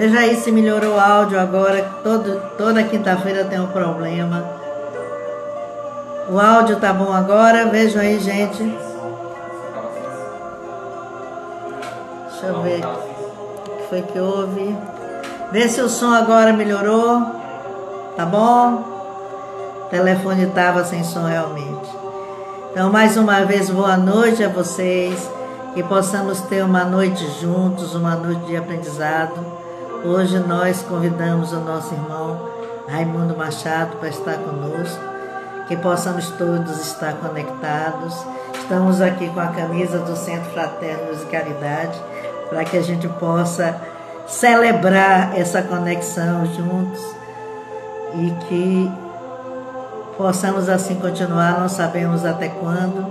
Veja aí se melhorou o áudio agora. Toda quinta-feira tem um problema. O áudio tá bom agora? Vejam aí, gente. Deixa eu ver o que foi que houve. Vê se o som agora melhorou. Tá bom? O telefone estava sem som realmente. Então, mais uma vez, boa noite a vocês. Que possamos ter uma noite juntos, uma noite de aprendizado. Hoje nós convidamos o nosso irmão Raimundo Machado para estar conosco. Que possamos todos estar conectados. Estamos aqui com a camisa do Centro Fraterno de Caridade, para que a gente possa celebrar essa conexão juntos e que possamos assim continuar. Não sabemos até quando,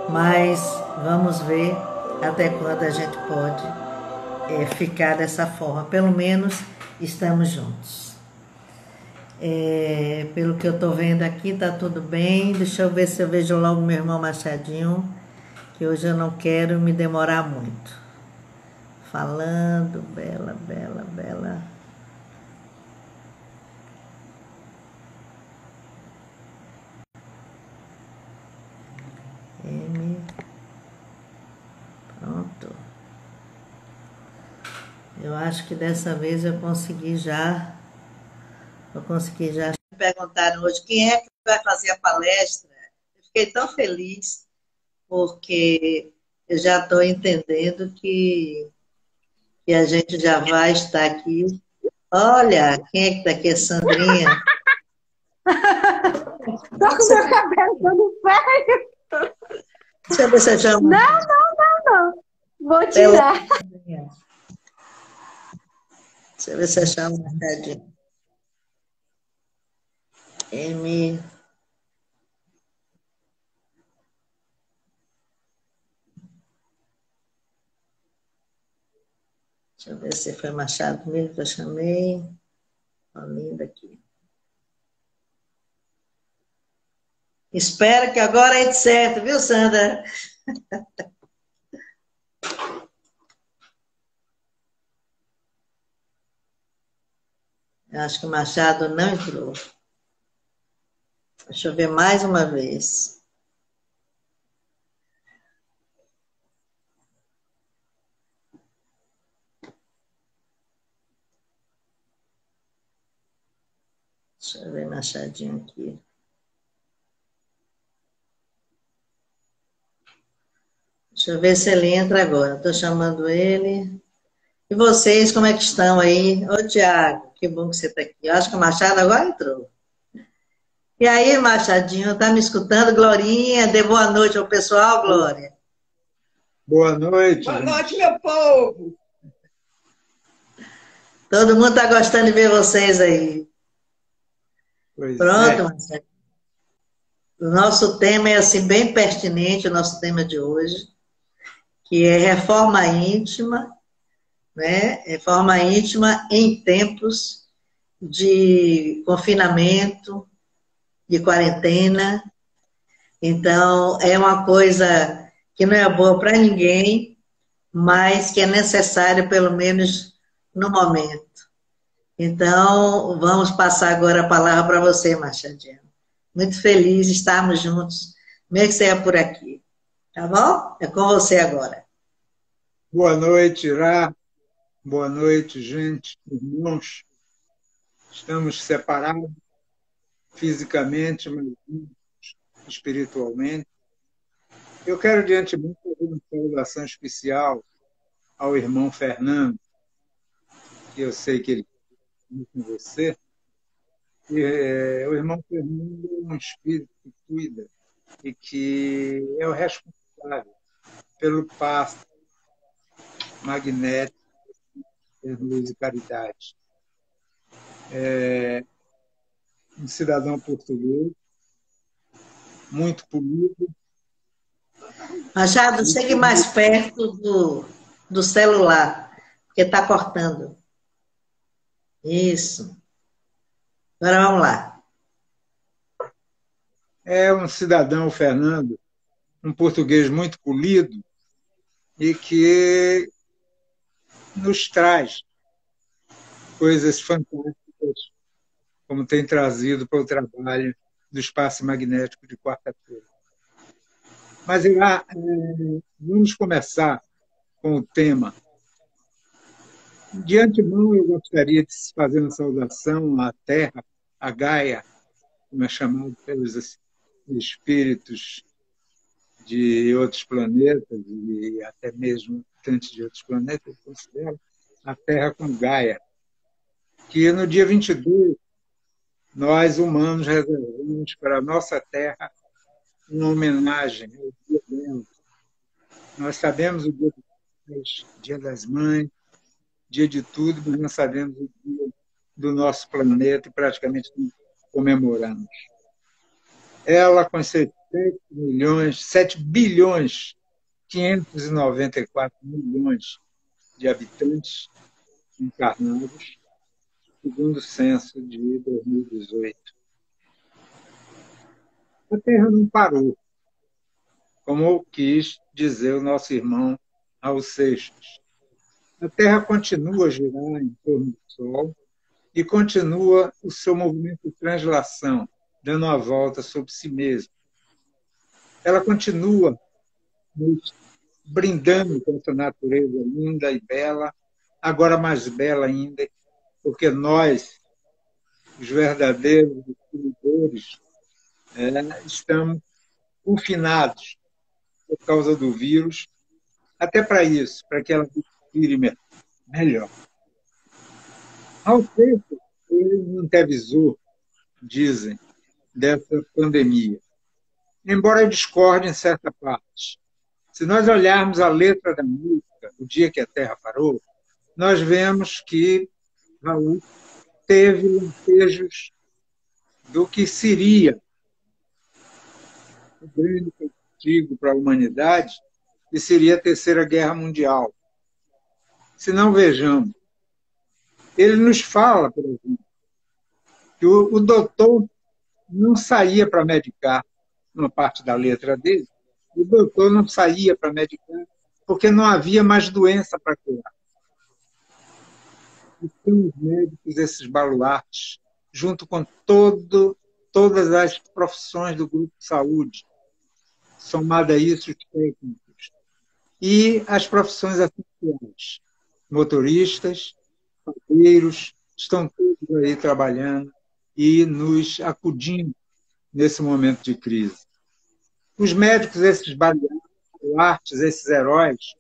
mas vamos ver até quando a gente pode ficar dessa forma. Pelo menos estamos juntos. Pelo que eu estou vendo aqui, tá tudo bem. Deixa eu ver se eu vejo logo meu irmão Machadinho, que hoje eu não quero me demorar muito. Falando, Bela. Pronto. Eu acho que dessa vez eu consegui já. Me perguntaram hoje quem é que vai fazer a palestra. Eu fiquei tão feliz, porque eu já estou entendendo que a gente já vai estar aqui. Olha, quem é que está aqui? É Sandrinha. Tô com meu cabelo todo feio. Deixa eu ver se eu chamo. Não. Vou tirar. Deixa eu ver se eu chamo um bocadinho. M. Deixa eu ver se foi Machado mesmo que eu chamei. Uma linda aqui. Espero que agora é certo, viu, Sandra? Eu acho que o Machado não entrou. Deixa eu ver mais uma vez. Deixa eu ver Machadinho aqui. Deixa eu ver se ele entra agora. Estou chamando ele. E vocês, como é que estão aí? Ô, Tiago, que bom que você está aqui. Eu acho que o Machado agora entrou. E aí, Machadinho, tá me escutando? Glorinha, dê boa noite ao pessoal, Glória. Boa noite. Boa noite, meu povo. Todo mundo está gostando de ver vocês aí. Pois Pronto, Machadinho. O nosso tema é assim, bem pertinente, o nosso tema de hoje, que é reforma íntima, né? Reforma íntima em tempos de confinamento, de quarentena. Então, é uma coisa que não é boa para ninguém, mas que é necessária, pelo menos, no momento. Então, vamos passar agora a palavra para você, Machadinho. Muito feliz de estarmos juntos, mesmo que seja por aqui. Tá bom? É com você agora. Boa noite, Irá. Boa noite, gente, irmãos. Estamos separados fisicamente, mas espiritualmente. Eu quero, de antemão, fazer uma saudação especial ao irmão Fernando, que eu sei que ele está com você. O irmão Fernando é um espírito que cuida e que é o responsável pelo passe magnético de Luz e Caridade. É um cidadão português, muito polido. Machado, chegue mais perto do celular, porque está cortando. Isso. Agora vamos lá. É um cidadão, Fernando, um português muito polido e que nos traz coisas fantásticas, como tem trazido para o trabalho do espaço magnético de quarta-feira. Mas vamos começar com o tema. De antemão, eu gostaria de fazer uma saudação à Terra, à Gaia, como é chamado pelos espíritos de outros planetas e até mesmo habitantes de outros planetas, consideram a Terra como Gaia, que no dia 22, nós humanos reservamos para a nossa Terra uma homenagem ao dia dela. Nós sabemos o dia dos pais, dia das mães, dia de tudo, mas não sabemos o dia do nosso planeta e praticamente não comemoramos. Ela, com 7 bilhões, 594 milhões de habitantes encarnados, segundo o censo de 2018. A Terra não parou, como quis dizer o nosso irmão Raul Seixas. A Terra continua a girar em torno do Sol e continua o seu movimento de translação, dando uma volta sobre si mesma. Ela continua nos brindando com essa natureza linda e bela, agora mais bela ainda, porque nós, os verdadeiros espíritos, estamos confinados por causa do vírus, até para isso, para que ela respire melhor. Ao tempo, ele não te avisou, dizem, dessa pandemia. Embora eu discorde em certa parte. Se nós olharmos a letra da música, O Dia que a Terra Parou, nós vemos que Raul teve lampejos do que seria o grande castigo para a humanidade, e seria a Terceira Guerra Mundial. Se não vejamos, ele nos fala, por exemplo, que o doutor não saía para medicar, uma parte da letra dele, o doutor não saía para medicar porque não havia mais doença para curar. E são os médicos, esses baluartes, junto com todas as profissões do grupo de saúde, somado a isso os técnicos, e as profissões essenciais, motoristas, padeiros, estão todos aí trabalhando e nos acudindo nesse momento de crise. Os médicos, esses baluartes, esses heróis,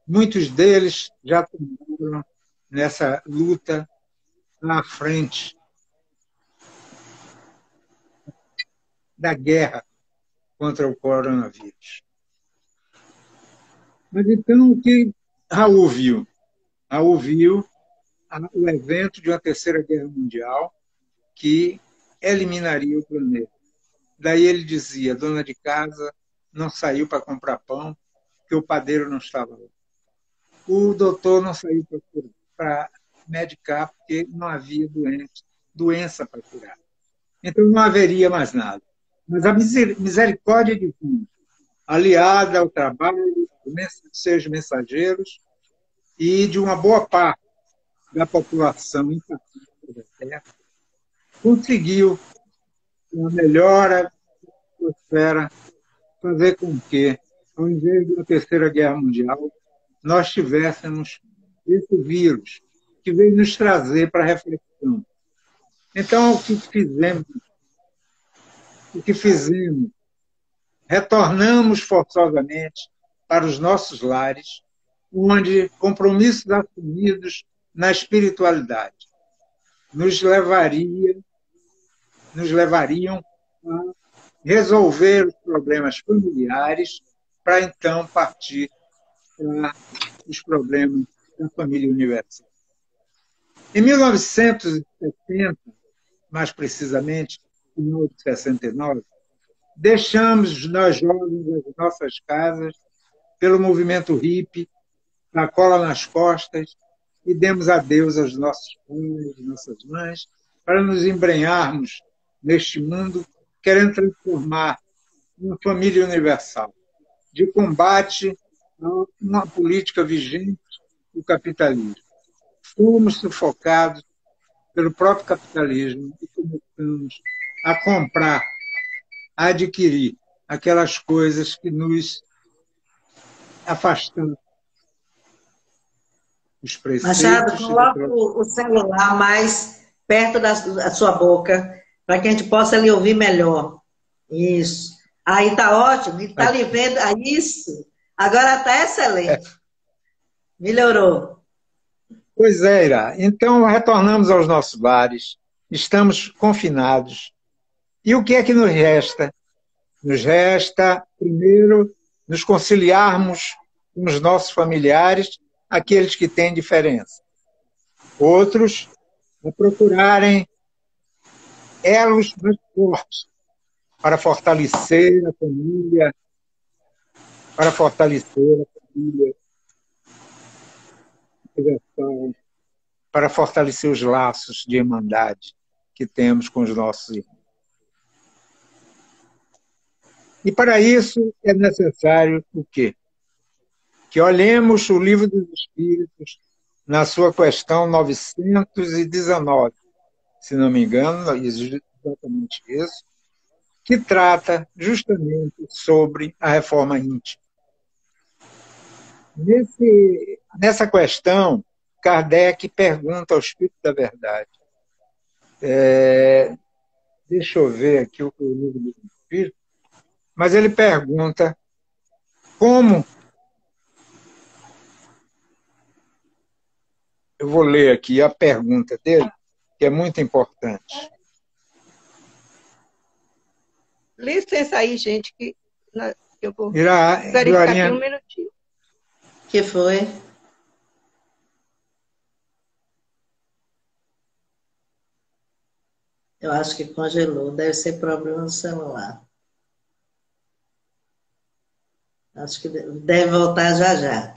muitos deles já tomaram nessa luta à frente da guerra contra o coronavírus. Mas então, o que Raul viu? Raul viu o evento de uma Terceira Guerra Mundial que eliminaria o planeta. Daí ele dizia, dona de casa não saiu para comprar pão, porque o padeiro não estava lá. O doutor não saiu para medicar, porque não havia doença para curar. Então não haveria mais nada. Mas a misericórdia divina, aliada ao trabalho dos seus mensageiros e de uma boa parte da população impactada da Terra, conseguiu uma melhora da atmosfera fazer com que, ao invés de uma Terceira Guerra Mundial, nós tivéssemos esse vírus que veio nos trazer para a reflexão. Então, o que fizemos? Retornamos forçosamente para os nossos lares, onde compromissos assumidos na espiritualidade nos levariam a resolver os problemas familiares para então partir para os problemas da família universal. Em 1970, mais precisamente, em 1969, deixamos nós jovens as nossas casas pelo movimento hippie, a cola nas costas, e demos adeus aos nossos pais, nossas mães, para nos embrenharmos neste mundo, querendo transformar uma família universal, de combate a uma política vigente do capitalismo. Fomos sufocados pelo próprio capitalismo e começamos a comprar, a adquirir aquelas coisas que nos afastam dos Machado, preceitos. coloque o celular mais perto da sua boca, para que a gente possa lhe ouvir melhor. Isso. Aí está ótimo, está lhe vendo. Ah, isso. Agora está excelente. Melhorou. Pois é, Ira. Então, retornamos aos nossos lares, estamos confinados. E o que é que nos resta? Nos resta, primeiro, nos conciliarmos com os nossos familiares, aqueles que têm diferença. Outros, a procurarem elos mais fortes para fortalecer a família, para fortalecer os laços de irmandade que temos com os nossos irmãos. E para isso é necessário o quê? Que olhemos o Livro dos Espíritos na sua questão 919, se não me engano, exatamente isso, que trata justamente sobre a reforma íntima. Nessa questão, Kardec pergunta ao Espírito da Verdade. Deixa eu ver aqui o livro do Espírito, mas ele pergunta como. Eu vou ler aqui a pergunta dele, que é muito importante. Licença aí, gente, que eu vou verificar aqui um minutinho. Que foi? Eu acho que congelou. Deve ser problema no celular. Acho que deve voltar já já.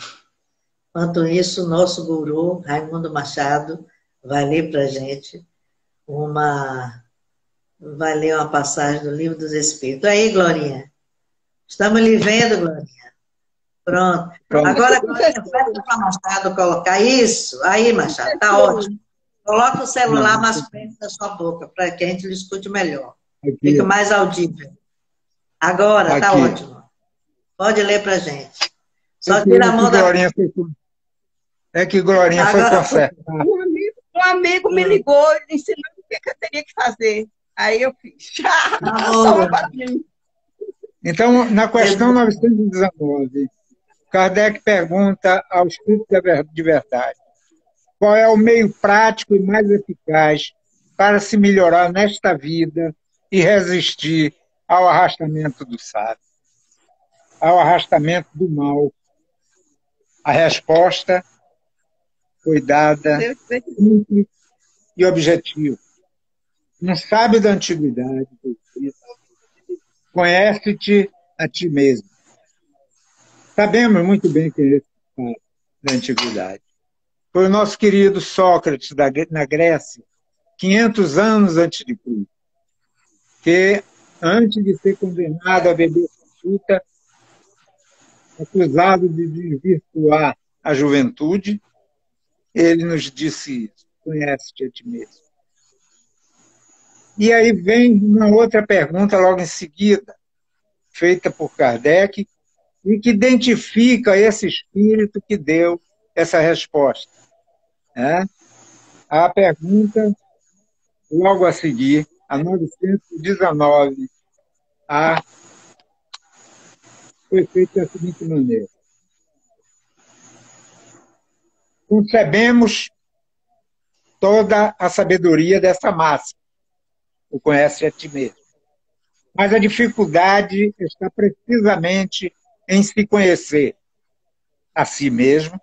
Enquanto isso, o nosso guru, Raimundo Machado, vai ler para a gente vai ler uma passagem do Livro dos Espíritos. Aí, Glorinha. Estamos lhe vendo, Glorinha. Pronto. Agora, Glorinha, peça para Machado colocar isso. Aí, Machado, está ótimo. Coloca o celular mais perto da sua boca, para que a gente lhe escute melhor. Aqui. Fica mais audível. Agora, está ótimo. Pode ler para a gente. Só tira a mão da... É que Glorinha foi consertar. Um amigo me ligou e ensinou o que eu teria que fazer. Aí eu fiz. Então, na questão 919, Kardec pergunta ao Espírito de Verdade: qual é o meio prático e mais eficaz para se melhorar nesta vida e resistir ao arrastamento do sábio, ao arrastamento do mal? A resposta foi dada simples e objetiva. Um sábio da antiguidade, conhece-te a ti mesmo. Sabemos muito bem quem é esse sábio da antiguidade. Foi o nosso querido Sócrates, na Grécia, 500 anos antes de Cristo, que, antes de ser condenado a beber prostituta, acusado de desvirtuar a juventude, ele nos disse isso: conhece-te a ti mesmo. E aí vem uma outra pergunta logo em seguida, feita por Kardec, e que identifica esse espírito que deu essa resposta. A pergunta, logo a seguir, a 919, foi feita da seguinte maneira: concebemos toda a sabedoria dessa máxima, o conhece a ti mesmo. Mas a dificuldade está precisamente em se conhecer a si mesmo.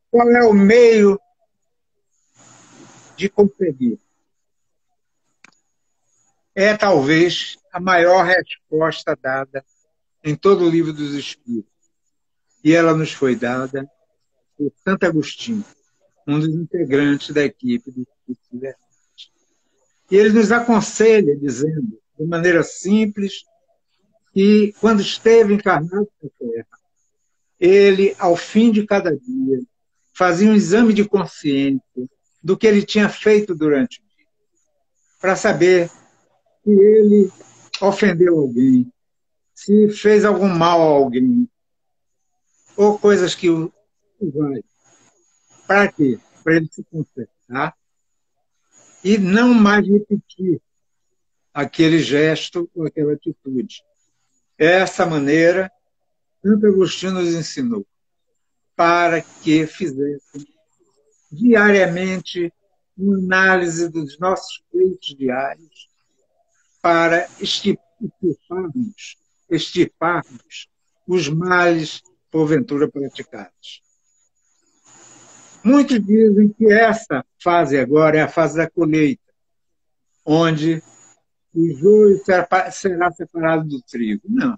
Qual é o meio de conseguir? É talvez a maior resposta dada em todo o Livro dos Espíritos. E ela nos foi dada por Santo Agostinho, um dos integrantes da equipe do Espírito de Verdade. E ele nos aconselha, dizendo, de maneira simples, que quando esteve encarnado na Terra, ele, ao fim de cada dia, fazia um exame de consciência do que ele tinha feito durante o dia. para saber se ele ofendeu alguém, se fez algum mal a alguém, ou coisas que o vai. Para quê? Para ele se consertar e não mais repetir aquele gesto ou aquela atitude. Essa maneira, Santo Agostinho nos ensinou para que fizéssemos diariamente uma análise dos nossos feitos diários para extirparmos os males porventura praticados. Muitos dizem que essa fase agora é a fase da colheita, onde o joio será separado do trigo. Não.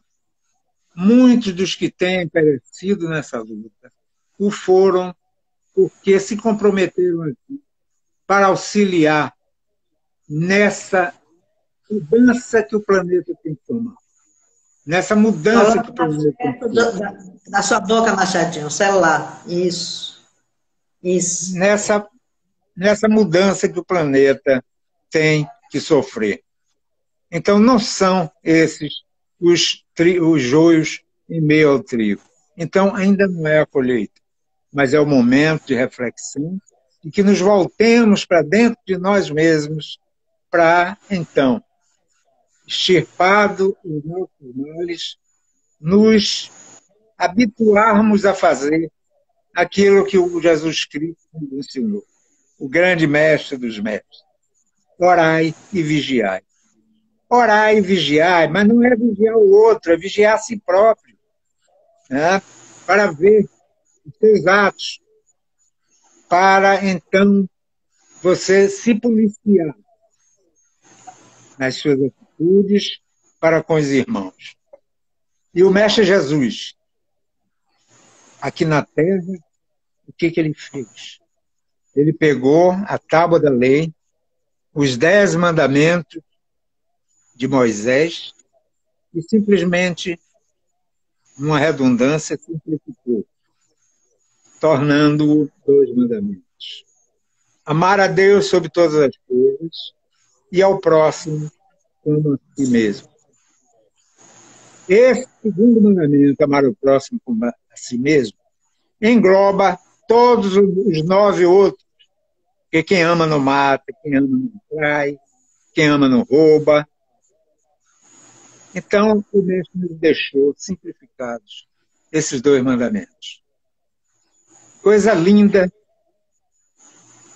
Muitos dos que têm perecido nessa luta o foram porque se comprometeram aqui para auxiliar nessa mudança que o planeta tem que tomar. Nessa mudança que o planeta tem que tomar. Da sua boca, Machadinho, o celular. Isso. Isso. Nessa mudança que o planeta tem que sofrer. Então, não são esses os joios em meio ao trigo. Então, ainda não é a colheita, mas é o momento de reflexão e que nos voltemos para dentro de nós mesmos para, então, extirpado os nossos males, nos habituarmos a fazer aquilo que o Jesus Cristo nos ensinou, o grande mestre dos mestres. Orai e vigiai. Orai e vigiai, mas não é vigiar o outro, é vigiar a si próprio, né? Para ver os seus atos, para então você se policiar nas suas atitudes para com os irmãos. E o Mestre Jesus, aqui na Terra, o que ele fez? Ele pegou a tábua da lei, os 10 mandamentos de Moisés e simplesmente, numa redundância, simplificou, tornando-o 2 mandamentos. Amar a Deus sobre todas as coisas e ao próximo como a si mesmo. Esse segundo mandamento, amar o próximo como a si mesmo, engloba todos os 9 outros. Porque quem ama não mata, quem ama não trai, quem ama não rouba. Então, o Mestre nos deixou simplificados esses 2 mandamentos. Coisa linda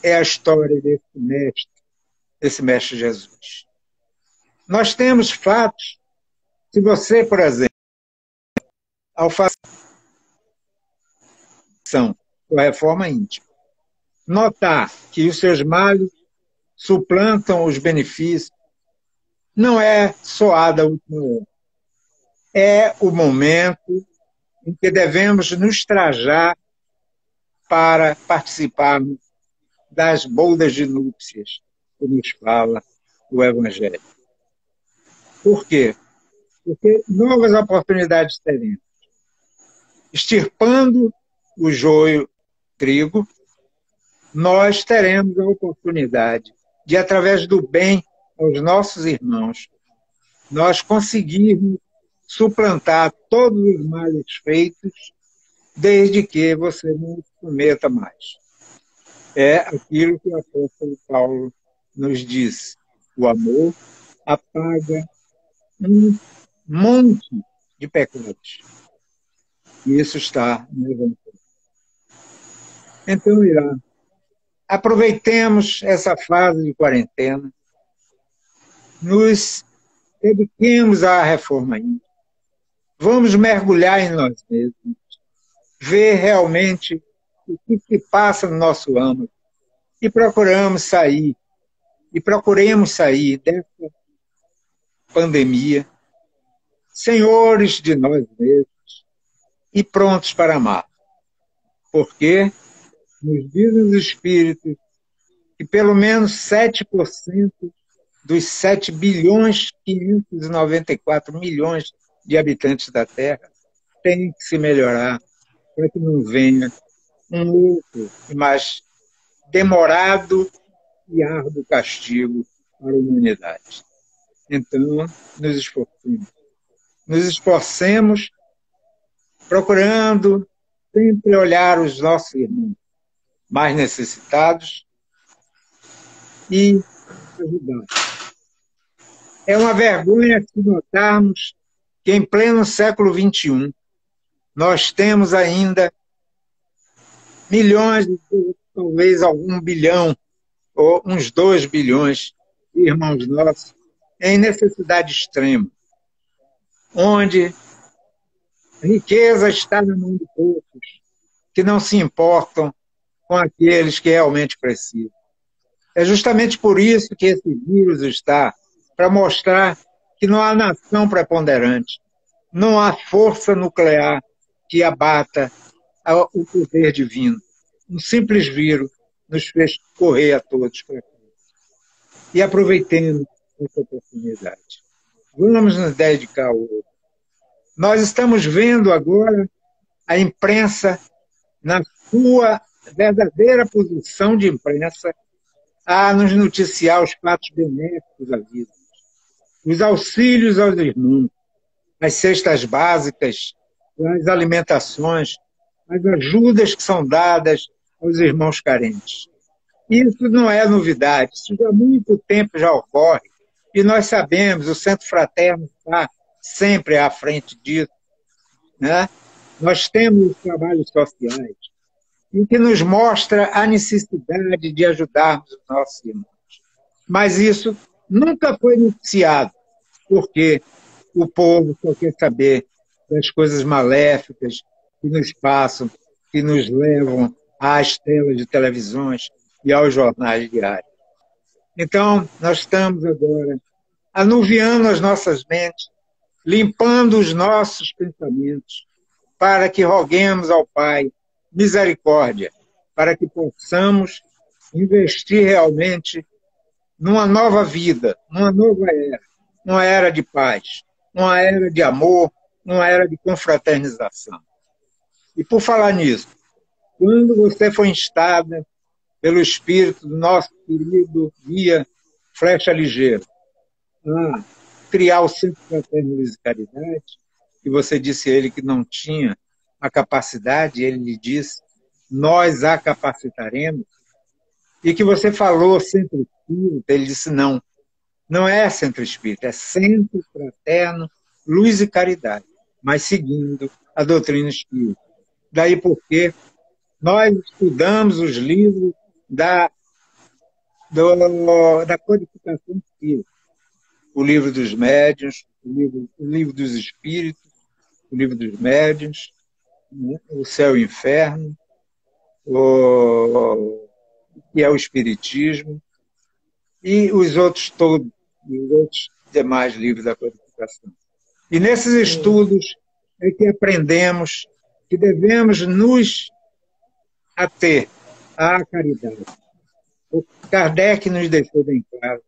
é a história desse Mestre Jesus. Nós temos fatos. Se você, por exemplo, ao fazer a reforma íntima, notar que os seus males suplantam os benefícios, não é soada a última hora. É o momento em que devemos nos trajar para participarmos das bodas de núpcias que nos fala o Evangelho. Por quê? Porque novas oportunidades teremos. Extirpando o joio trigo, nós teremos a oportunidade de, através do bem aos nossos irmãos, nós conseguirmos suplantar todos os males feitos, desde que você não cometa mais. É aquilo que o apóstolo Paulo nos diz. O amor apaga um monte de pecados. E isso está no Evangelho. Então, Irá, aproveitemos essa fase de quarentena, nos dediquemos à reforma íntima, vamos mergulhar em nós mesmos, ver realmente o que se passa no nosso âmago e procuremos sair dessa pandemia senhores de nós mesmos e prontos para amar. Porque nos dizem os Espíritos que pelo menos 7% dos 7 bilhões 594 milhões de habitantes da Terra tem que se melhorar para que não venha um outro e mais demorado e árduo castigo para a humanidade. Então, nos esforcemos procurando sempre olhar os nossos irmãos mais necessitados e ajudar. É uma vergonha se notarmos que em pleno século XXI nós temos ainda milhões, talvez algum bilhão, ou uns 2 bilhões de irmãos nossos em necessidade extrema, onde a riqueza está na mão de poucos, que não se importam com aqueles que realmente precisam. É justamente por isso que esse vírus está, para mostrar que não há nação preponderante, não há força nuclear que abata o poder divino. Um simples vírus nos fez correr a todos para cá. E aproveitemos essa oportunidade. Vamos nos dedicar ao outro. Nós estamos vendo agora a imprensa na sua verdadeira posição de imprensa a nos noticiar os fatos benéficos da vida. Os auxílios aos irmãos, as cestas básicas, as alimentações, as ajudas que são dadas aos irmãos carentes. Isso não é novidade, isso já há muito tempo já ocorre. E nós sabemos, o Centro Fraterno está sempre à frente disso. Né? Nós temos os trabalhos sociais, em que nos mostra a necessidade de ajudarmos os nossos irmãos. Mas isso nunca foi noticiado, porque o povo só quer saber das coisas maléficas que nos passam, que nos levam às telas de televisões e aos jornais diários. Então, nós estamos agora anuviando as nossas mentes, limpando os nossos pensamentos, para que roguemos ao Pai misericórdia, para que possamos investir realmente numa nova vida, numa nova era, uma era de paz, uma era de amor, uma era de confraternização. E por falar nisso, quando você foi instada pelo Espírito do nosso querido guia Flecha Ligeira a criar o Centro Fraterno Luz e Caridade, e você disse a ele que não tinha a capacidade, ele lhe disse, nós a capacitaremos, e que você falou Centro Espírita, ele disse não, não é Centro Espírita, é Centro Fraterno Luz e Caridade, mas seguindo a doutrina espírita. Daí porque nós estudamos os livros da codificação espírita, o livro dos médiuns, o livro dos espíritos, o livro dos médiuns, o céu e o inferno, que é o espiritismo, e os outros todos, os outros demais livros da codificação. E nesses estudos é que aprendemos que devemos nos ater à caridade. O Kardec nos deixou bem claro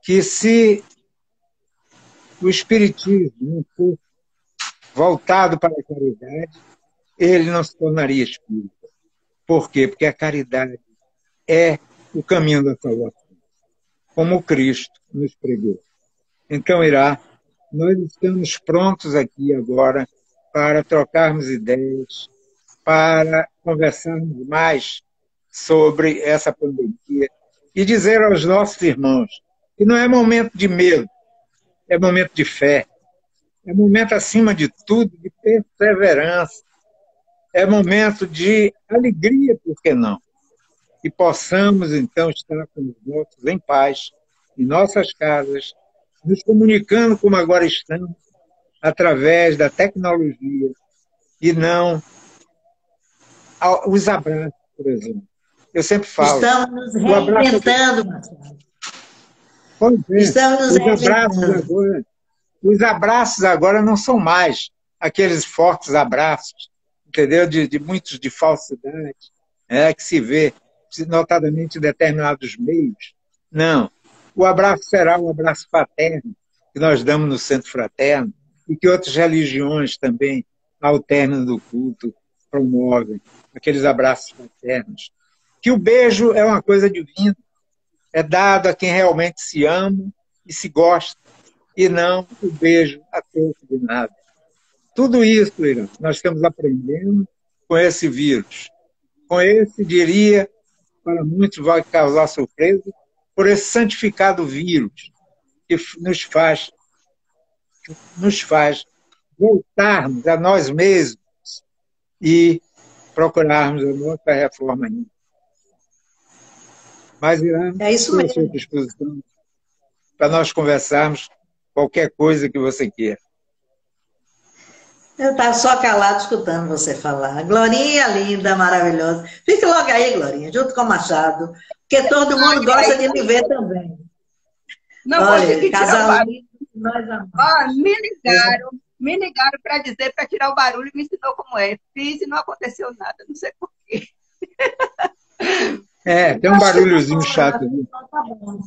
que se o espiritismo não fosse voltado para a caridade, ele não se tornaria espírita. Por quê? Porque a caridade é o caminho da salvação, como Cristo nos pregou. Então, Irá, nós estamos prontos aqui agora para trocarmos ideias, para conversarmos mais sobre essa pandemia e dizer aos nossos irmãos que não é momento de medo, é momento de fé, é momento, acima de tudo, de perseverança, é momento de alegria, por que não? E possamos, então, estar com os nossos em paz, em nossas casas, nos comunicando como agora estamos, através da tecnologia, e não os abraços, por exemplo. Eu sempre falo. Estamos nos reinventando, Marcelo. Estamos nos reinventando. Os abraços agora não são mais aqueles fortes abraços, entendeu? De muitos de falsidade, que se vê notadamente em determinados meios. Não. O abraço será um abraço fraterno, que nós damos no Centro Fraterno, e que outras religiões também, ao término do culto, promovem aqueles abraços fraternos. Que o beijo é uma coisa divina, é dado a quem realmente se ama e se gosta, e não o beijo a troco de nada. Tudo isso, Irã, nós estamos aprendendo com esse vírus. Com esse, diria, para muitos vai causar surpresa, por esse santificado vírus que nos faz voltarmos a nós mesmos e procurarmos a nossa reforma ainda. Mas, Irã, É isso estou à sua mesmo. disposição para nós conversarmos qualquer coisa que você queira. Eu estava só calado escutando você falar. Glorinha, linda, maravilhosa. Fique logo aí, Glorinha, junto com o Machado, porque todo mundo gosta de me ver também. Não Olha, consegui tirar o casal barulho. lindo, nós amamos. Ó, me ligaram para dizer para tirar o barulho e me ensinou como é. Fiz e não aconteceu nada, não sei por quê. Tem um barulhozinho chato ali. Então tá bom.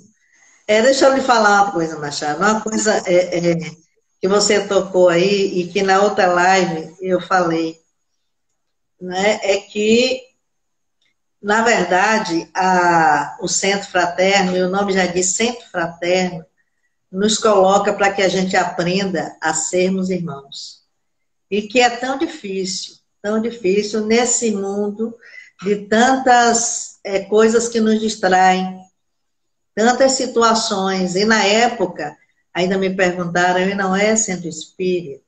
Deixa eu lhe falar uma coisa, Machado. Uma coisa que você tocou aí e que na outra live eu falei, né, é que, na verdade, o Centro Fraterno, e o nome já diz Centro Fraterno, nos coloca para que a gente aprenda a sermos irmãos. E que é tão difícil nesse mundo de tantas coisas que nos distraem, tantas situações. E na época, ainda me perguntaram, e não é centro espírita?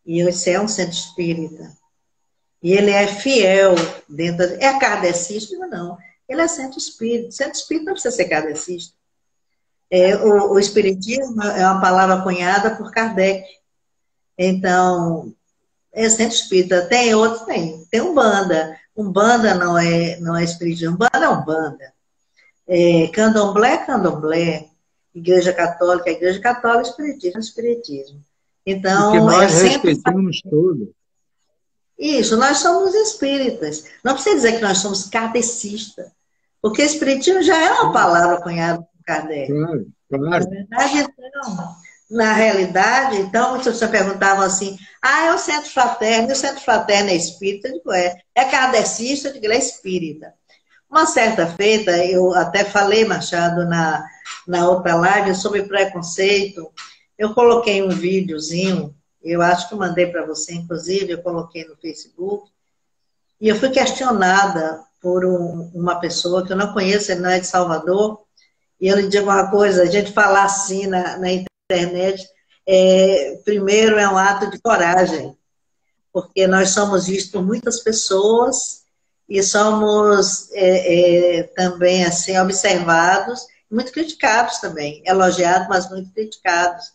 E eu disse, é um centro espírita. E ele é fiel dentro... É kardecista? Não. Ele é centro espírita. Centro espírita não precisa ser kardecista. O espiritismo é uma palavra cunhada por Kardec. Então, é centro espírita. Tem outros? Tem Umbanda. Umbanda não é espiritismo. Umbanda é Umbanda. Candomblé, Candomblé. Igreja Católica, Espiritismo, Espiritismo. Então, porque nós respeitamos todos. Isso, nós somos espíritas. Não precisa dizer que nós somos kardecistas, porque espiritismo já é uma palavra cunhada por Kardec. Claro. Na realidade, então, muitas pessoas perguntavam assim, é o Centro Fraterno, e o Centro Fraterno é espírita? Eu digo, é kardecista? Eu digo, é espírita. Uma certa feita, eu até falei, Machado, na outra live, sobre preconceito, eu coloquei um videozinho, eu acho que eu mandei para você, inclusive, eu coloquei no Facebook, e eu fui questionada por uma pessoa que eu não conheço, ele não é de Salvador, e ele disse uma coisa, a gente falar assim na internet, primeiro é um ato de coragem, porque nós somos vistos por muitas pessoas e somos também assim observados, muito criticados também, elogiados, mas muito criticados,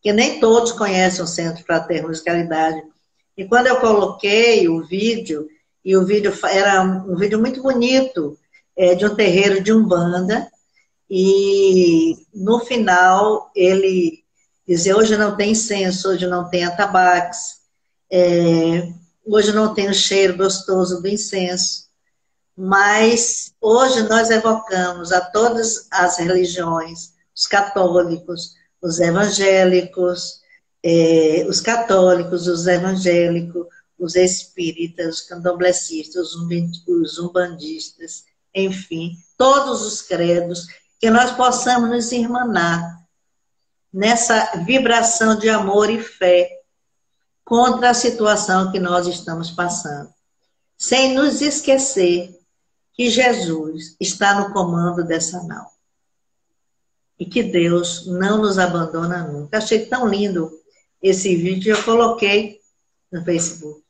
que nem todos conhecem o Centro Fraterno de Caridade. E quando eu coloquei o vídeo, e o vídeo era um vídeo muito bonito, de um terreiro de Umbanda, e no final ele dizia, hoje não tem incenso, hoje não tem atabaques, hoje não tem o cheiro gostoso do incenso, mas hoje nós evocamos a todas as religiões, os católicos, os evangélicos, os católicos, os evangélicos, os espíritas, os candomblecistas, os umbandistas, enfim, todos os credos, que nós possamos nos irmanar nessa vibração de amor e fé contra a situação que nós estamos passando, sem nos esquecer que Jesus está no comando dessa nau e que Deus não nos abandona nunca. Achei tão lindo esse vídeo, eu coloquei no Facebook.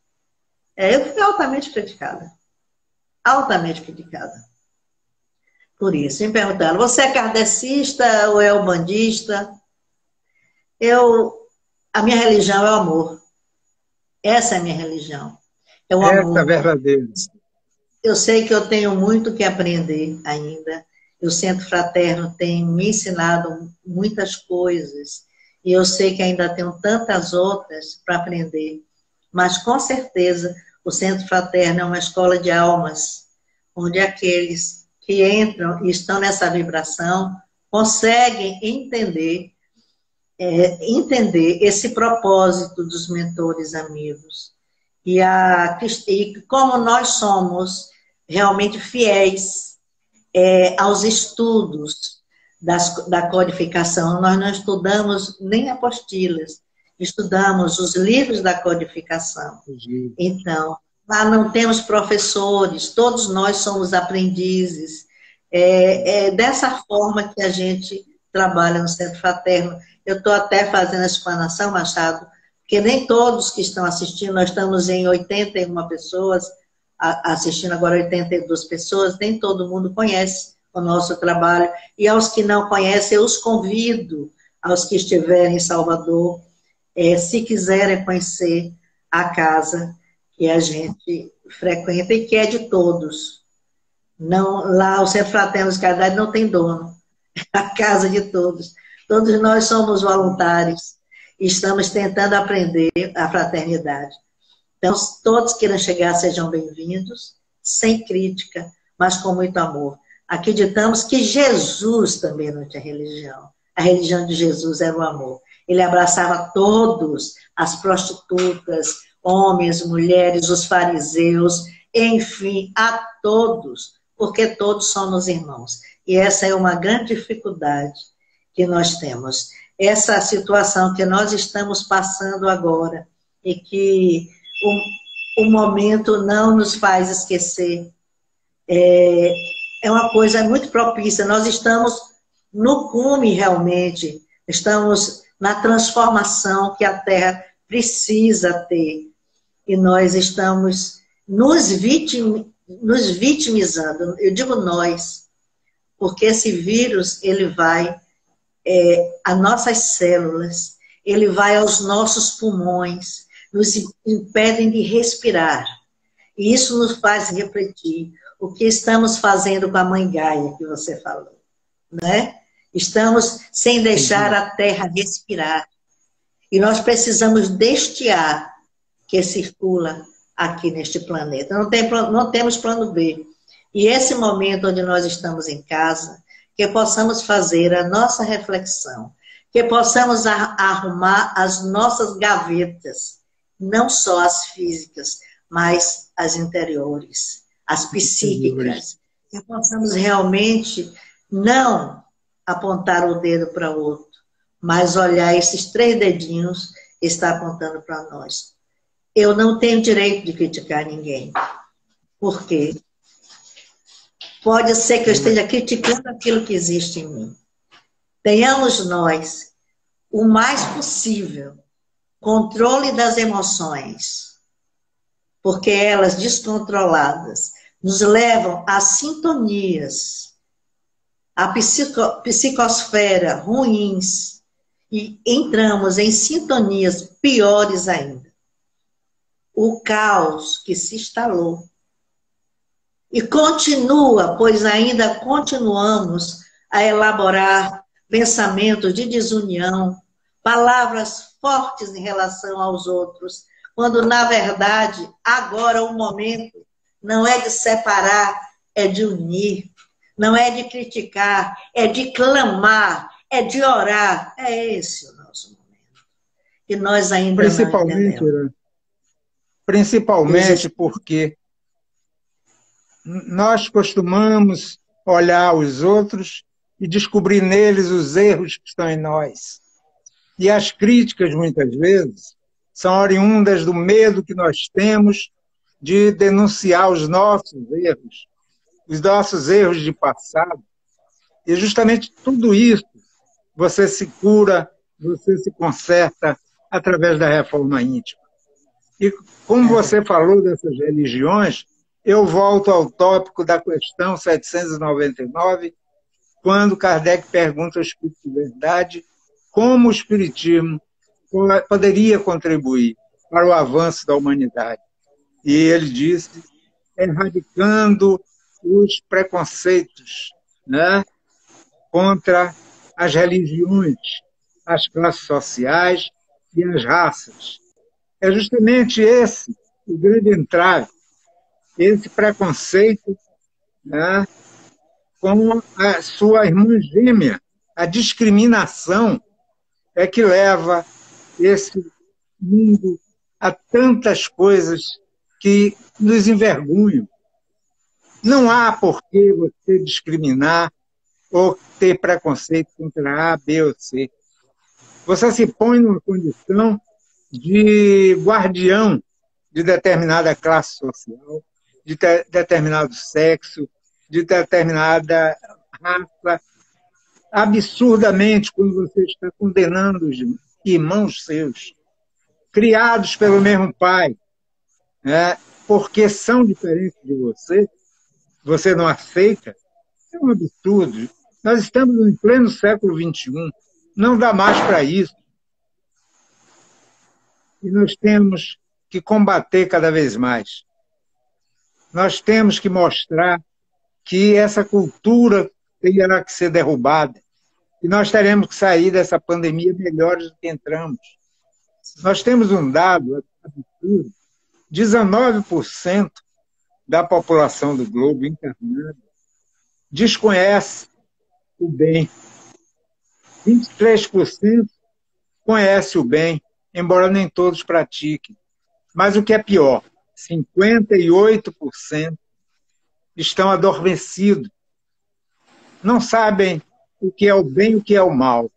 Eu fui altamente criticada. Altamente criticada. Por isso, me perguntaram, você é kardecista ou é umbandista? A minha religião é o amor. Essa é a minha religião. É o amor. Essa é verdadeira. Eu sei que eu tenho muito que aprender ainda. O Centro Fraterno tem me ensinado muitas coisas. E eu sei que ainda tenho tantas outras para aprender. Mas, com certeza, o Centro Fraterno é uma escola de almas, onde aqueles que entram e estão nessa vibração conseguem entender esse propósito dos mentores amigos. E como nós somos realmente fiéis aos estudos da codificação. Nós não estudamos nem apostilas, estudamos os livros da codificação. Então, lá não temos professores, todos nós somos aprendizes. É dessa forma que a gente trabalha no Centro Fraterno. Eu estou até fazendo a explanação, Machado, porque nem todos que estão assistindo, nós estamos em 81 pessoas, assistindo agora 82 pessoas, nem todo mundo conhece o nosso trabalho. E aos que não conhecem, eu os convido, aos que estiverem em Salvador, se quiserem conhecer a casa que a gente frequenta e que é de todos. Não, lá o Centro Fraterno de Caridade não tem dono, é a casa de todos. Todos nós somos voluntários e estamos tentando aprender a fraternidade. Então, todos que queiram chegar sejam bem-vindos, sem crítica, mas com muito amor. Acreditamos que Jesus também não tinha religião. A religião de Jesus era o amor. Ele abraçava todos, as prostitutas, homens, mulheres, os fariseus, enfim, a todos, porque todos somos irmãos. E essa é uma grande dificuldade que nós temos. Essa situação que nós estamos passando agora e que o momento não nos faz esquecer. É uma coisa muito propícia. Nós estamos no cume, realmente. Estamos na transformação que a Terra precisa ter. E nós estamos nos vitimizando. Eu digo nós, porque esse vírus, ele vai às nossas células, ele vai aos nossos pulmões, nos impedem de respirar. E isso nos faz refletir o que estamos fazendo com a Mãe Gaia, que você falou, né? Estamos sem deixar a Terra respirar. E nós precisamos deste ar que circula aqui neste planeta. Não temos plano B. E esse momento onde nós estamos em casa, que possamos fazer a nossa reflexão, que possamos arrumar as nossas gavetas, não só as físicas, mas as interiores, as psíquicas, que possamos realmente não apontar o dedo para o outro, mas olhar esses 3 dedinhos que está apontando para nós. Eu não tenho direito de criticar ninguém. Por quê? Pode ser que eu esteja criticando aquilo que existe em mim. Tenhamos nós, o mais possível, controle das emoções, porque elas, descontroladas, nos levam a sintonias, a psicosfera ruins, e entramos em sintonias piores ainda. O caos que se instalou. E continua, pois ainda continuamos a elaborar pensamentos de desunião, palavras fortes em relação aos outros, quando, na verdade, agora o momento não é de separar, é de unir, não é de criticar, é de clamar, é de orar. É esse o nosso momento. E nós ainda não entendemos. Principalmente porque nós costumamos olhar os outros e descobrir neles os erros que estão em nós. E as críticas, muitas vezes, são oriundas do medo que nós temos de denunciar os nossos erros de passado. E justamente tudo isso você se cura, você se conserta através da reforma íntima. E como você falou dessas religiões, eu volto ao tópico da questão 799, quando Kardec pergunta ao Espírito de Verdade como o Espiritismo poderia contribuir para o avanço da humanidade. E ele disse, erradicando os preconceitos, né, contra as religiões, as classes sociais e as raças. É justamente esse o grande entrave, esse preconceito, né, com a sua irmã gêmea. A discriminação é que leva esse mundo a tantas coisas que nos envergonham. Não há por que você discriminar ou ter preconceito contra A, B ou C. Você se põe numa condição de guardião de determinada classe social, de determinado sexo, de determinada raça, absurdamente, como você está condenando os irmãos seus, criados pelo mesmo pai, né? Porque são diferentes de você não aceita, é um absurdo. Nós estamos em pleno século XXI, não dá mais para isso. E nós temos que combater cada vez mais. Nós temos que mostrar que essa cultura terá que ser derrubada. E nós teremos que sair dessa pandemia melhores do que entramos. Nós temos um dado absurdo: 19% da população do globo encarnada desconhece o bem. 23% conhece o bem, embora nem todos pratiquem. Mas o que é pior, 58% estão adormecidos. Não sabem o que é o bem e o que é o mal.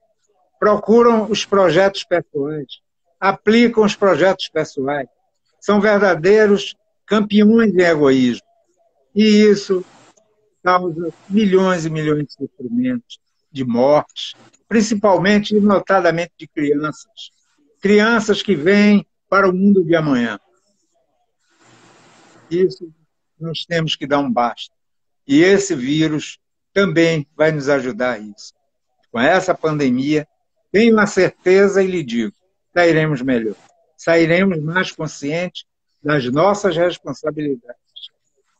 Procuram os projetos pessoais, aplicam os projetos pessoais. São verdadeiros campeões de egoísmo. E isso causa milhões e milhões de sofrimentos, de mortes, principalmente e notadamente de crianças. Crianças que vêm para o mundo de amanhã. Isso nós temos que dar um basta. E esse vírus também vai nos ajudar a isso. Com essa pandemia, tenho a certeza e lhe digo, sairemos melhor. Sairemos mais conscientes das nossas responsabilidades.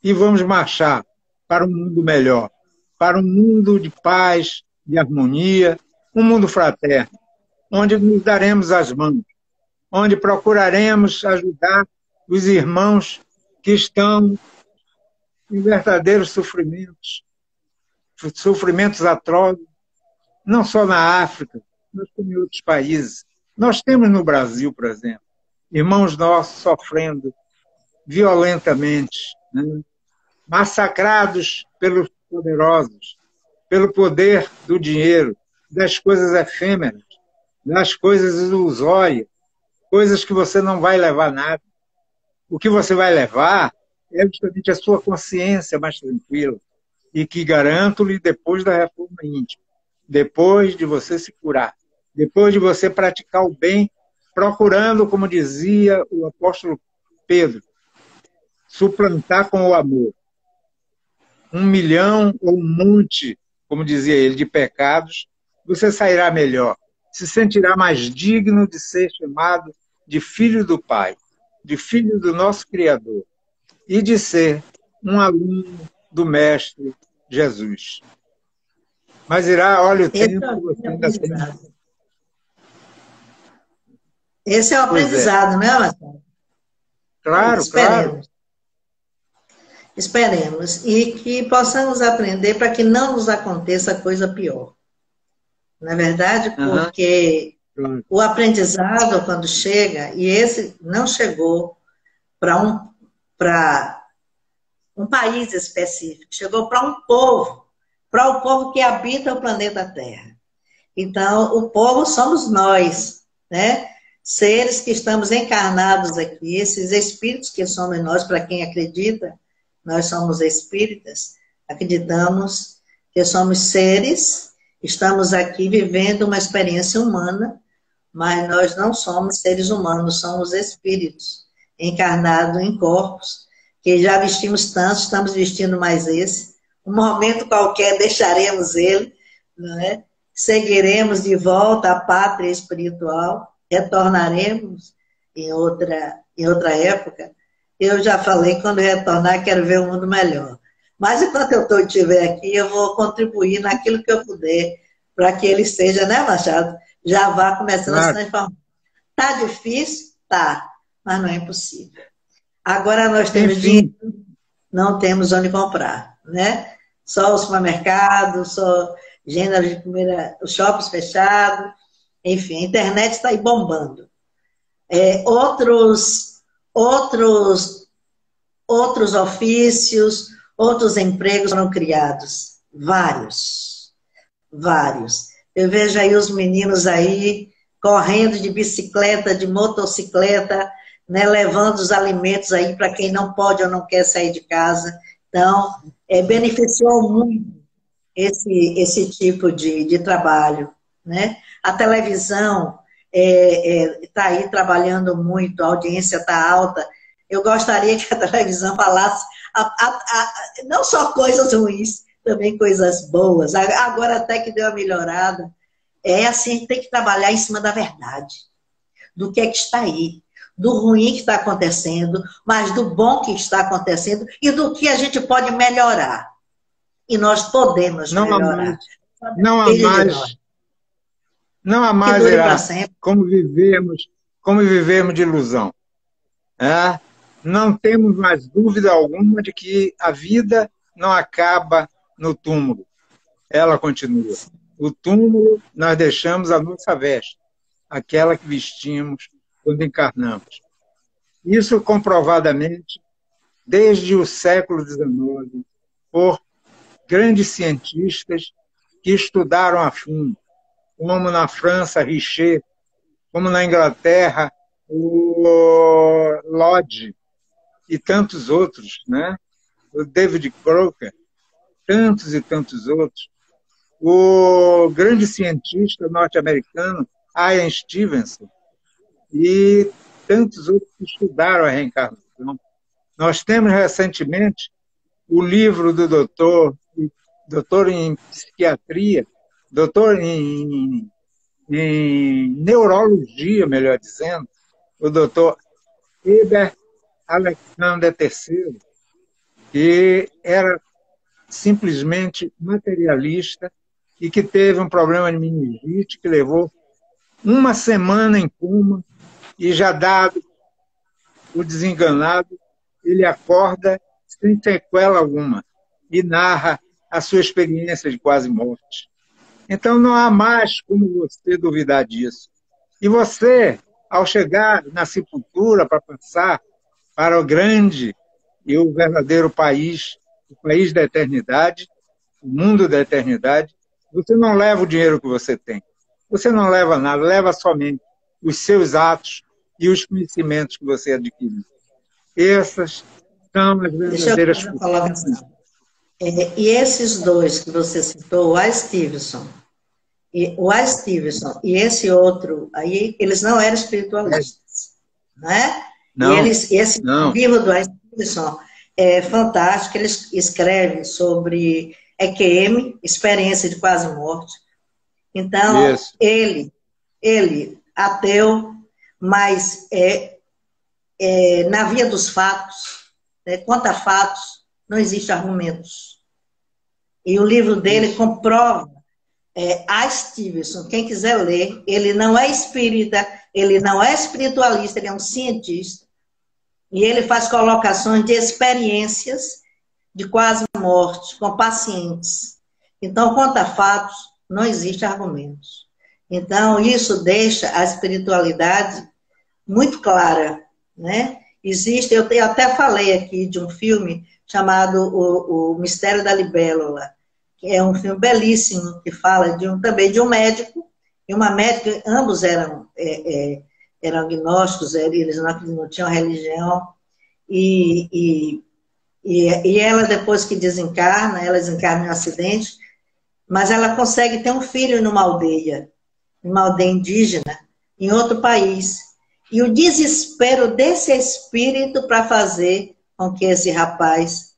E vamos marchar para um mundo melhor, para um mundo de paz, de harmonia, um mundo fraterno, onde nos daremos as mãos, onde procuraremos ajudar os irmãos que estão em verdadeiros sofrimentos, sofrimentos atrozes, não só na África, mas como em outros países. Nós temos no Brasil, por exemplo, irmãos nossos sofrendo violentamente, né? Massacrados pelos poderosos, pelo poder do dinheiro, das coisas efêmeras, das coisas ilusórias, coisas que você não vai levar nada. O que você vai levar é justamente a sua consciência mais tranquila, e que garanto-lhe depois da reforma íntima, depois de você se curar, depois de você praticar o bem, procurando, como dizia o apóstolo Pedro, suplantar com o amor 1 milhão ou um monte, como dizia ele, de pecados, você sairá melhor, se sentirá mais digno de ser chamado de filho do Pai, de filho do nosso Criador, e de ser um aluno do Mestre Jesus. Mas irá, olha o tempo que você ainda tem. Esse é o aprendizado, né, Marcelo? Claro, claro. Esperemos. E que possamos aprender para que não nos aconteça coisa pior. Na verdade, porque o aprendizado, quando chega, e esse não chegou para um país específico, chegou para um povo, para o povo que habita o planeta Terra. Então, o povo somos nós, né? Seres que estamos encarnados aqui, esses espíritos que somos nós, para quem acredita, nós somos espíritas, acreditamos que somos seres, estamos aqui vivendo uma experiência humana, mas nós não somos seres humanos, somos espíritos, encarnados em corpos, que já vestimos tantos, estamos vestindo mais esse. Um momento qualquer deixaremos ele, não é? Seguiremos de volta à pátria espiritual, retornaremos em outra época. Eu já falei, quando retornar, quero ver um mundo melhor. Mas enquanto eu estiver aqui, eu vou contribuir naquilo que eu puder, para que ele seja, né, Machado? Já vá começando a se transformar. Está difícil? Tá, mas não é impossível. Agora nós temos dinheiro, não temos onde comprar, né? Só o supermercado, só gênero de primeira, os shoppings fechados, enfim, a internet está aí bombando. Outros ofícios, outros empregos foram criados. Vários, vários. Eu vejo aí os meninos aí correndo de bicicleta, de motocicleta, né, levando os alimentos aí para quem não pode ou não quer sair de casa. Então, beneficiou muito esse tipo de trabalho, né? A televisão está aí trabalhando muito, a audiência está alta. Eu gostaria que a televisão falasse não só coisas ruins, também coisas boas. Agora até que deu uma melhorada. É assim, a gente tem que trabalhar em cima da verdade, do que é que está aí, do ruim que está acontecendo, mas do bom que está acontecendo e do que a gente pode melhorar. E nós podemos melhorar. Não há mais irá, como vivemos de ilusão. Não temos mais dúvida alguma de que a vida não acaba no túmulo. Ela continua. O túmulo, nós deixamos a nossa veste, aquela que vestimos quando encarnamos. Isso comprovadamente, desde o século XIX, por grandes cientistas que estudaram a fundo, como na França, Richer, como na Inglaterra, o Lodge e tantos outros, né? O David Crocker, tantos e tantos outros. O grande cientista norte-americano, Ian Stevenson, e tantos outros que estudaram a reencarnação. Nós temos recentemente o livro do doutor em psiquiatria, doutor em neurologia, melhor dizendo, o doutor Herbert Alexander III, que era simplesmente materialista e que teve um problema de meningite que levou uma semana em coma e já dado o desenganado, ele acorda sem sequela alguma e narra a sua experiência de quase morte. Então não há mais como você duvidar disso. E você, ao chegar na sepultura para passar para o grande e o verdadeiro país, o país da eternidade, o mundo da eternidade, você não leva o dinheiro que você tem. Você não leva nada, leva somente os seus atos e os conhecimentos que você adquiriu. Essas são as verdadeiras fortunas. E esses dois que você citou, o Stevenson e esse outro, aí eles não eram espiritualistas, né? Não, e esse livro do Stevenson é fantástico, ele escreve sobre EQM, experiência de quase morte. Então, ele ateu, mas na via dos fatos, quanto a fatos, não existem argumentos. E o livro dele comprova, a Stevenson, quem quiser ler, ele não é espírita, ele não é espiritualista, ele é um cientista, e ele faz colocações de experiências de quase morte com pacientes. Então, quanto a fatos, não existe argumentos. Então, isso deixa a espiritualidade muito clara, né? Existe, eu até falei aqui de um filme chamado O Mistério da Libélula, que é um filme belíssimo, que fala também de um médico e uma médica, ambos eram agnósticos, eles não tinham religião, e ela, depois que desencarna, ela desencarna em um acidente, mas ela consegue ter um filho numa aldeia indígena, em outro país. E o desespero desse espírito para fazer com que esse rapaz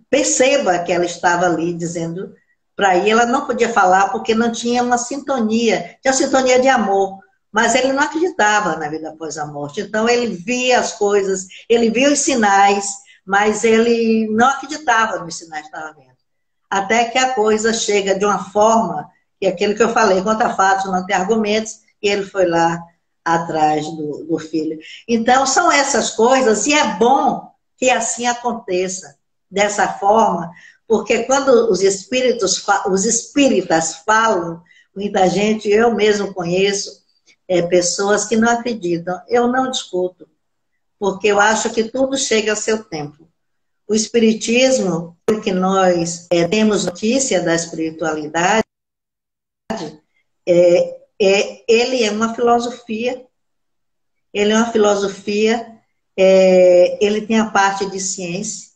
perceba que ela estava ali dizendo para ir, ela não podia falar porque não tinha uma sintonia, tinha sintonia de amor, mas ele não acreditava na vida após a morte. Então ele via as coisas, ele via os sinais, mas ele não acreditava nos sinais que estava vendo. Até que a coisa chega de uma forma, que é aquilo que eu falei, contra fatos, não tem argumentos, e ele foi lá atrás do filho. Então, são essas coisas, e é bom que assim aconteça, dessa forma, porque quando os espíritas falam, muita gente, eu mesmo conheço, pessoas que não acreditam. Eu não discuto, porque eu acho que tudo chega a seu tempo. O Espiritismo, pelo que nós temos notícia da espiritualidade, ele é uma filosofia, ele tem a parte de ciência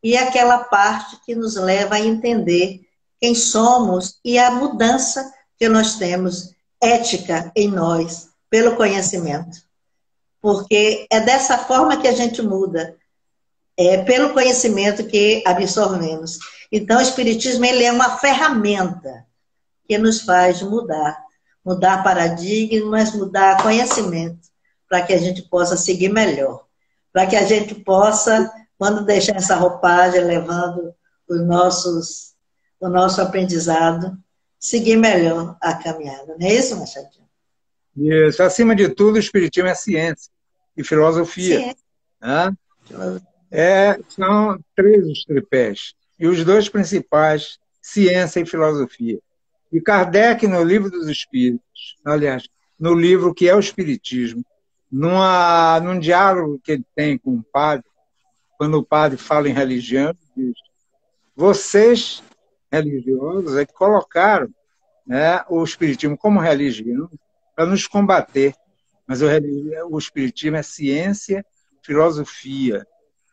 e aquela parte que nos leva a entender quem somos e a mudança que nós temos ética em nós, pelo conhecimento. Porque é dessa forma que a gente muda, pelo conhecimento que absorvemos. Então, o Espiritismo ele é uma ferramenta que nos faz mudar paradigmas, mudar conhecimento, para que a gente possa seguir melhor, para que a gente possa, quando deixar essa roupagem, levando o nosso aprendizado, seguir melhor a caminhada. Não é isso, Machadinho? Isso. Acima de tudo, o Espiritismo é ciência e filosofia. Ciência. Né? São três os tripés. E os dois principais, ciência e filosofia. E Kardec, no Livro dos Espíritos, aliás, no livro que é o Espiritismo, num diálogo que ele tem com o padre, quando o padre fala em religião, ele diz: vocês, religiosos, é que colocaram, né, o Espiritismo como religião para nos combater. Mas o Espiritismo é ciência, filosofia,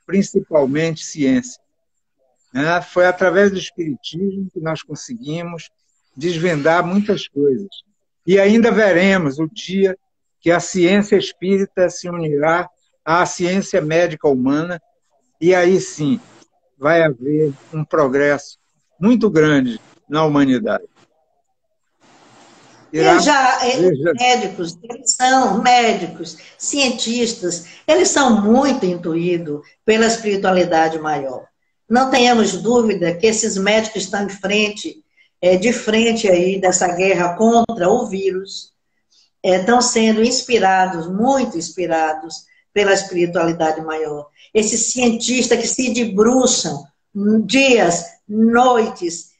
principalmente ciência. Né? Foi através do Espiritismo que nós conseguimos desvendar muitas coisas. E ainda veremos o dia que a ciência espírita se unirá à ciência médica humana, e aí sim vai haver um progresso muito grande na humanidade. Médicos, eles são médicos, cientistas, eles são muito intuídos pela espiritualidade maior. Não tenhamos dúvida que esses médicos estão de frente aí dessa guerra contra o vírus, estão sendo inspirados, muito inspirados pela espiritualidade maior. Esses cientistas que se debruçam dias, noites,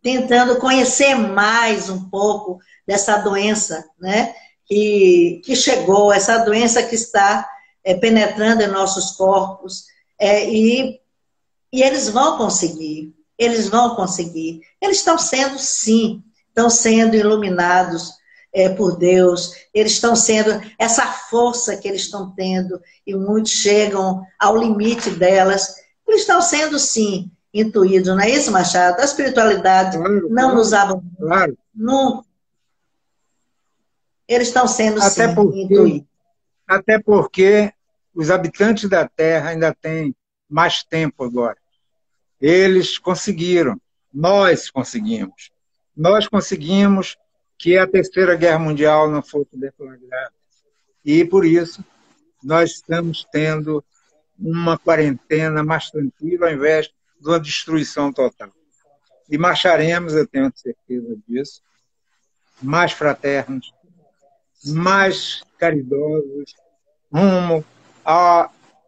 tentando conhecer mais um pouco dessa doença, né, que chegou, essa doença que está penetrando em nossos corpos, e eles vão conseguir, eles estão sendo, sim, estão sendo iluminados por Deus, eles estão sendo, essa força que eles estão tendo, e muitos chegam ao limite delas, eles estão sendo, sim, intuídos, não é isso, Machado? A espiritualidade não nos abandona, nunca. Eles estão sendo, sim, intuídos. Até porque os habitantes da Terra ainda têm mais tempo agora. Eles conseguiram, nós conseguimos. Nós conseguimos que a Terceira Guerra Mundial não fosse deflagrada. E, por isso, nós estamos tendo uma quarentena mais tranquila, ao invés de uma destruição total. E marcharemos, eu tenho certeza disso, mais fraternos, mais caridosos, rumo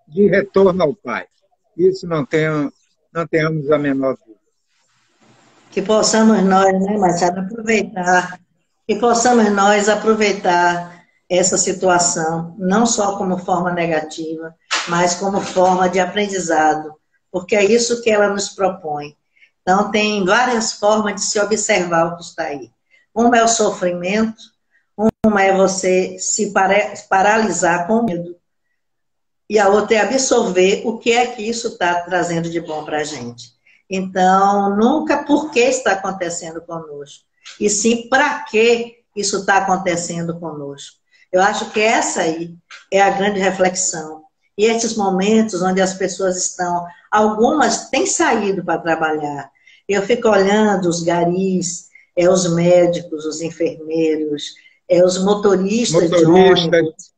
de retorno ao Pai. Isso não tenhamos a menor dúvida. Que possamos nós, né, Machado, aproveitar essa situação, não só como forma negativa, mas como forma de aprendizado, porque é isso que ela nos propõe. Então, tem várias formas de se observar o que está aí. Uma é o sofrimento, uma é você se paralisar com medo, e a outra é absorver o que é que isso está trazendo de bom para a gente. Então, nunca por que está acontecendo conosco, e sim para que isso está acontecendo conosco. Eu acho que essa aí é a grande reflexão. E esses momentos onde as pessoas estão, algumas têm saído para trabalhar. Eu fico olhando os garis, os médicos, os enfermeiros, os motoristas de ônibus,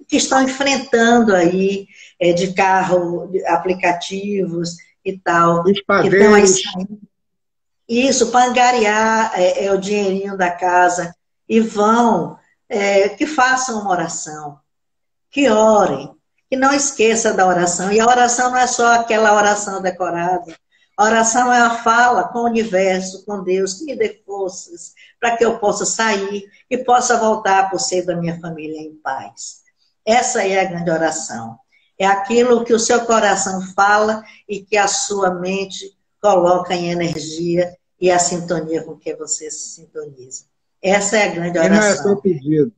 que estão enfrentando aí de carro, de aplicativos e tal. Que estão aí saindo. Isso, para angariar o dinheirinho da casa. E vão, que façam uma oração, que orem, que não esqueça da oração. E a oração não é só aquela oração decorada. A oração é a fala com o universo, com Deus, que me dê forças para que eu possa sair e possa voltar por ser da minha família em paz. Essa é a grande oração. É aquilo que o seu coração fala e que a sua mente coloca em energia e a sintonia com que você se sintoniza. Essa é a grande E não é só oração. pedido.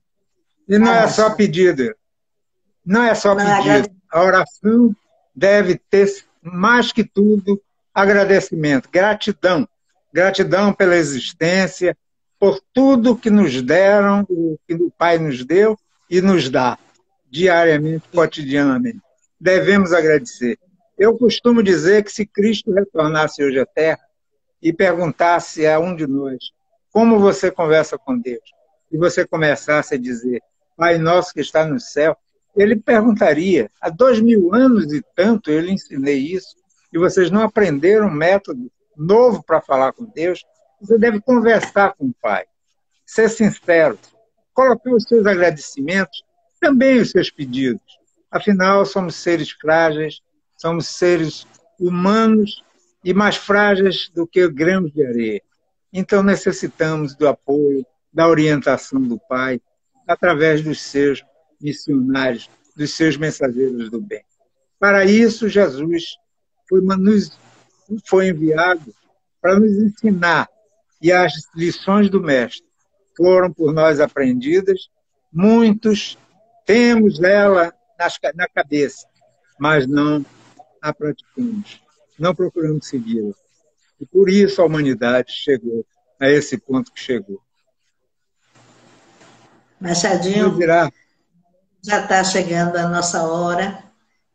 E não Ah, é só Machado. pedido. Não é só Não, é pedido. A oração deve ter, mais que tudo, agradecimento, gratidão. Gratidão pela existência, por tudo que nos deram, o que o Pai nos deu e nos dá, diariamente, cotidianamente. Devemos agradecer. Eu costumo dizer que se Cristo retornasse hoje à Terra e perguntasse a um de nós como você conversa com Deus, e você começasse a dizer, Pai nosso que está no céu, ele perguntaria, há 2000 anos e tanto eu lhe ensinei isso, e vocês não aprenderam um método novo para falar com Deus, você deve conversar com o Pai, ser sincero, colocar os seus agradecimentos, também os seus pedidos. Afinal, somos seres frágeis, somos seres humanos e mais frágeis do que grãos de areia. Então, necessitamos do apoio, da orientação do Pai, através dos seus missionários, dos seus mensageiros do bem. Para isso, Jesus foi enviado para nos ensinar, e as lições do Mestre foram por nós aprendidas, muitos temos ela na cabeça, mas não a praticamos, não procuramos segui-la. E por isso a humanidade chegou a esse ponto que chegou. Machadinho, já está chegando a nossa hora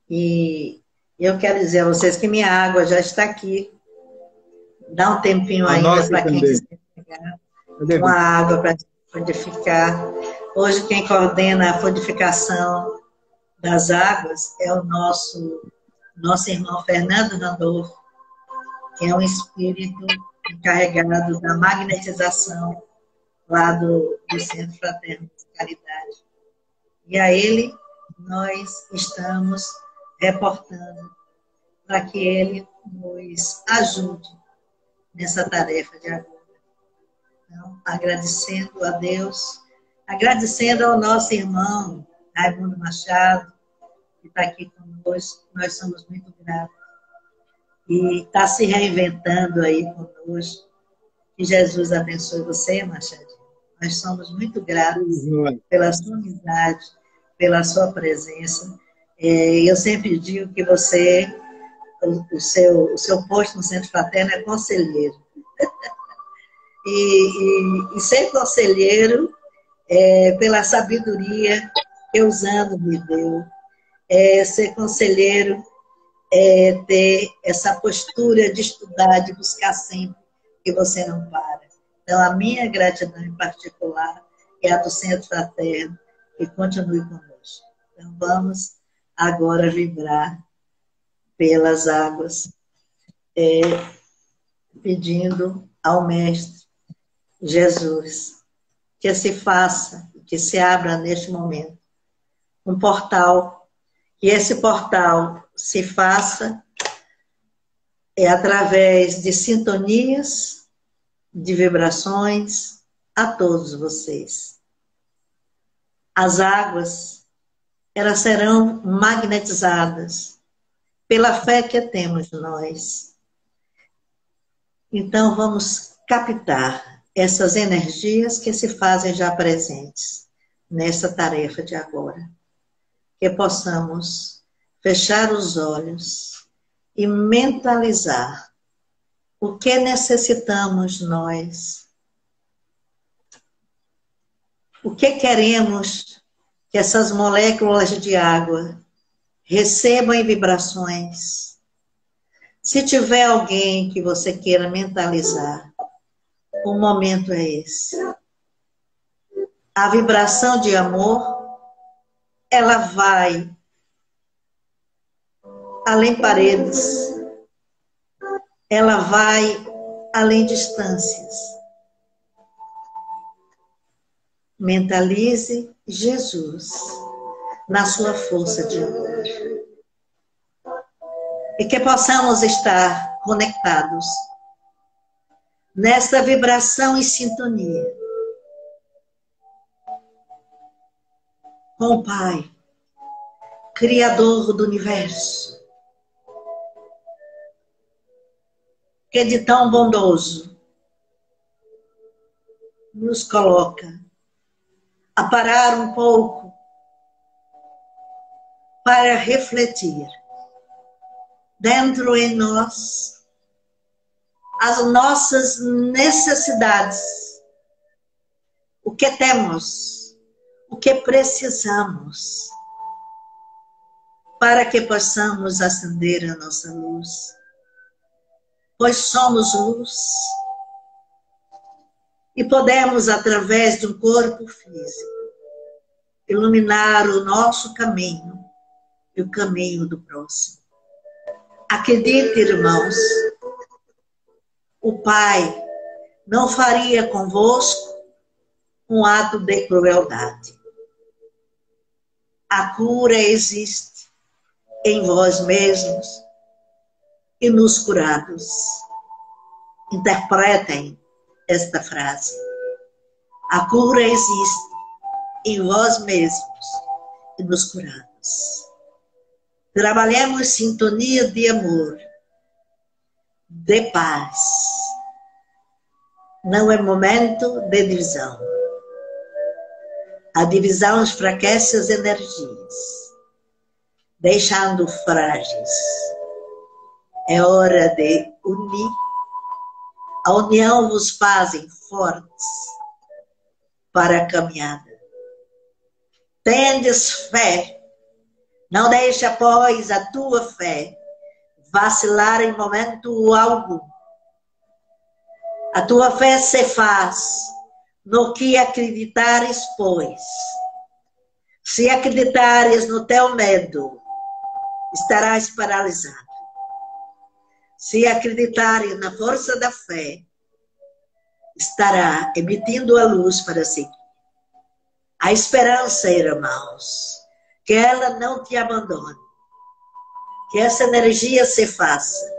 e eu quero dizer a vocês que minha água já está aqui. Dá um tempinho ainda para quem quiser pegar uma água para frutificar. Hoje quem coordena a frutificação das águas é o nosso irmão Fernando Randolfo, que é um espírito encarregado da magnetização lá do Centro Fraterno de Caridade. E a ele nós estamos reportando para que ele nos ajude nessa tarefa de agora. Então, agradecendo a Deus, agradecendo ao nosso irmão Raimundo Machado, que está aqui conosco, nós somos muito gratos. E está se reinventando aí conosco. Que Jesus abençoe você, Machadinho. Nós somos muito gratos pela sua amizade, pela sua presença. Eu sempre digo que você, o seu posto no Centro Fraterno é conselheiro. E ser conselheiro, pela sabedoria que Eusano me deu, ser conselheiro ter essa postura de estudar, de buscar sempre, que você não para. Então, a minha gratidão em particular é a do Centro Fraterno, que continue conosco. Então, vamos agora vibrar pelas águas, pedindo ao Mestre Jesus que se faça, que se abra neste momento um portal, que esse portal se faça através de sintonias, de vibrações a todos vocês. As águas, elas serão magnetizadas pela fé que temos nós. Então, vamos captar essas energias que se fazem já presentes nessa tarefa de agora. Que possamos fechar os olhos e mentalizar o que necessitamos nós, o que queremos que essas moléculas de água recebam em vibrações. Se tiver alguém que você queira mentalizar, o momento é esse. A vibração de amor, ela vai além paredes, ela vai além distâncias. Mentalize Jesus na sua força de amor. E que possamos estar conectados nessa vibração e sintonia com o Pai, Criador do universo, que de tão bondoso nos coloca a parar um pouco para refletir dentro em nós as nossas necessidades, o que temos, o que precisamos, para que possamos acender a nossa luz. Pois somos luz e podemos, através de um corpo físico, iluminar o nosso caminho e o caminho do próximo. Acredite, irmãos, o Pai não faria convosco um ato de crueldade. A cura existe em vós mesmos e nos curados. Interpretem esta frase. A cura existe em vós mesmos e nos curados. Trabalhemos sintonia de amor, de paz. Não é momento de divisão. A divisão enfraquece as energias, deixando frágeis. É hora de unir. A união vos fazem fortes para a caminhada. Tendes fé. Não deixa, pois, a tua fé vacilar em momento algum. A tua fé se faz no que acreditares, pois. Se acreditares no teu medo, estarás paralisado. Se acreditares na força da fé, estará emitindo a luz para seguir. A esperança, irmãos, que ela não te abandone. Que essa energia se faça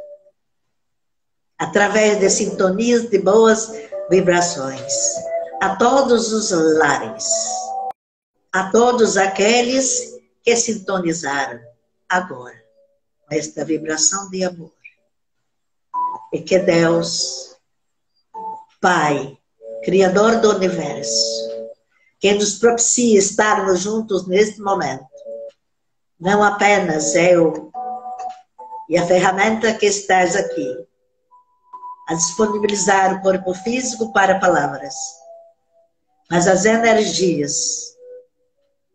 através de sintonias de boas vibrações a todos os lares, a todos aqueles que sintonizaram agora com esta vibração de amor. E que Deus, Pai, Criador do Universo, que nos propicie estarmos juntos neste momento, não apenas eu e a ferramenta que estás aqui, a disponibilizar o corpo físico para palavras, mas as energias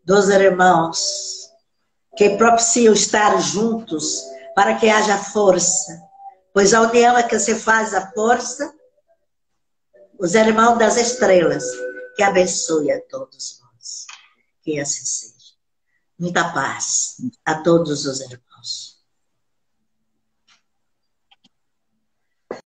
dos irmãos que propiciam estar juntos para que haja força, pois a união é que se faz a força. Os irmãos das estrelas, que abençoe a todos nós. Que assim seja. Muita paz a todos os irmãos.